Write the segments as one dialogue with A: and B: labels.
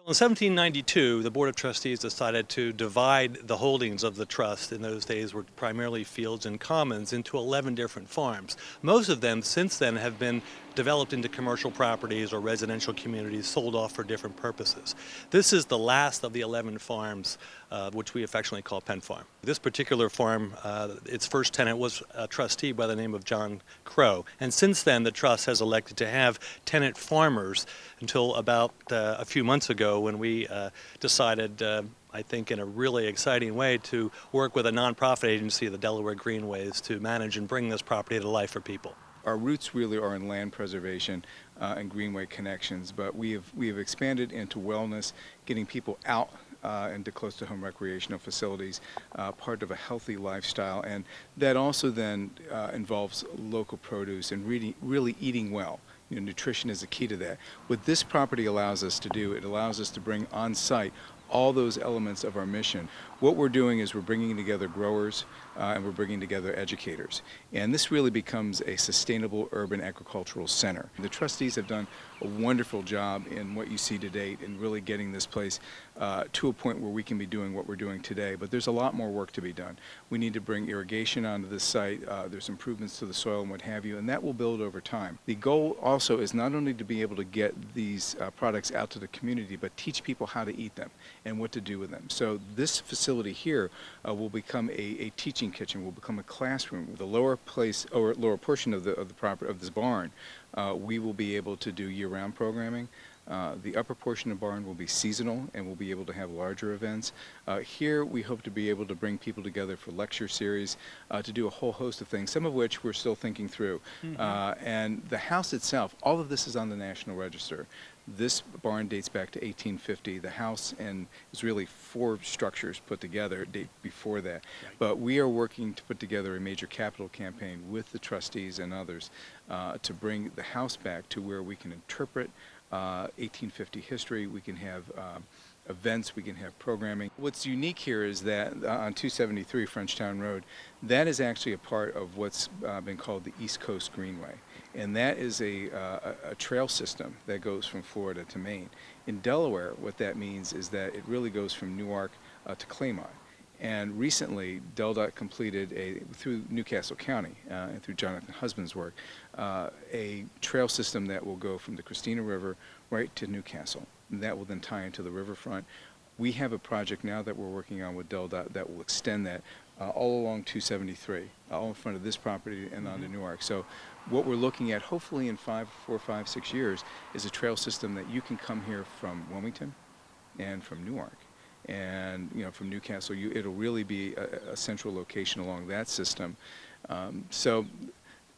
A: In 1792, the Board of Trustees decided to divide the holdings of the trust, in those days were primarily fields and commons, into 11 different farms. Most of them since then have been developed into commercial properties or residential communities sold off for different purposes. This is the last of the 11 farms, which we affectionately call Penn Farm. This particular farm, its first tenant was a trustee by the name of John Crow, and since then the trust has elected to have tenant farmers until about a few months ago when we decided, I think in a really exciting way, to work with a nonprofit agency, the Delaware Greenways, to manage and bring this property to life for people.
B: Our roots really are in land preservation and greenway connections, but we have expanded into wellness, getting people out into close to home recreational facilities, part of a healthy lifestyle, and that also then involves local produce and really eating well. You know, nutrition is a key to that. What this property allows us to do, it allows us to bring on site all those elements of our mission. What we're doing is we're bringing together growers and we're bringing together educators. And this really becomes a sustainable urban agricultural center. The trustees have done a wonderful job in what you see to date in really getting this place to a point where we can be doing what we're doing today. But there's a lot more work to be done. We need to bring irrigation onto this site. There's improvements to the soil and what have you, and that will build over time. The goal also is not only to be able to get these products out to the community, but teach people how to eat them and what to do with them. So this facility here will become a teaching kitchen, will become a classroom. The lower portion of this barn, we will be able to do year-round programming. The upper portion of the barn will be seasonal and we'll be able to have larger events. Here we hope to be able to bring people together for lecture series, to do a whole host of things, some of which we're still thinking through. And the house itself, all of this is on the National Register. This barn dates back to 1850. The house and is really 4 structures put together date before that. Right. But we are working to put together a major capital campaign with the trustees and others to bring the house back to where we can interpret 1850 history. We can have events, we can have programming. What's unique here is that on 273 Frenchtown Road, that is actually a part of what's been called the East Coast Greenway. And that is a trail system that goes from Florida to Maine. In Delaware, what that means is that it really goes from Newark to Claymont. And recently, DelDOT completed, through Newcastle County and through Jonathan Husband's work, a trail system that will go from the Christina River right to Newcastle. And that will then tie into the riverfront. We have a project now that we're working on with DelDOT that will extend that all along 273, all in front of this property and onto Newark. So what we're looking at, hopefully in 4, 5, 6 years, is a trail system that you can come here from Wilmington and from Newark. And from Newcastle, it'll really be a central location along that system. So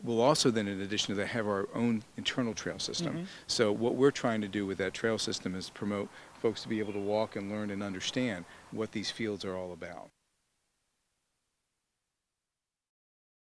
B: we'll also then, in addition to that, have our own internal trail system. So what we're trying to do with that trail system is promote folks to be able to walk and learn and understand what these fields are all about.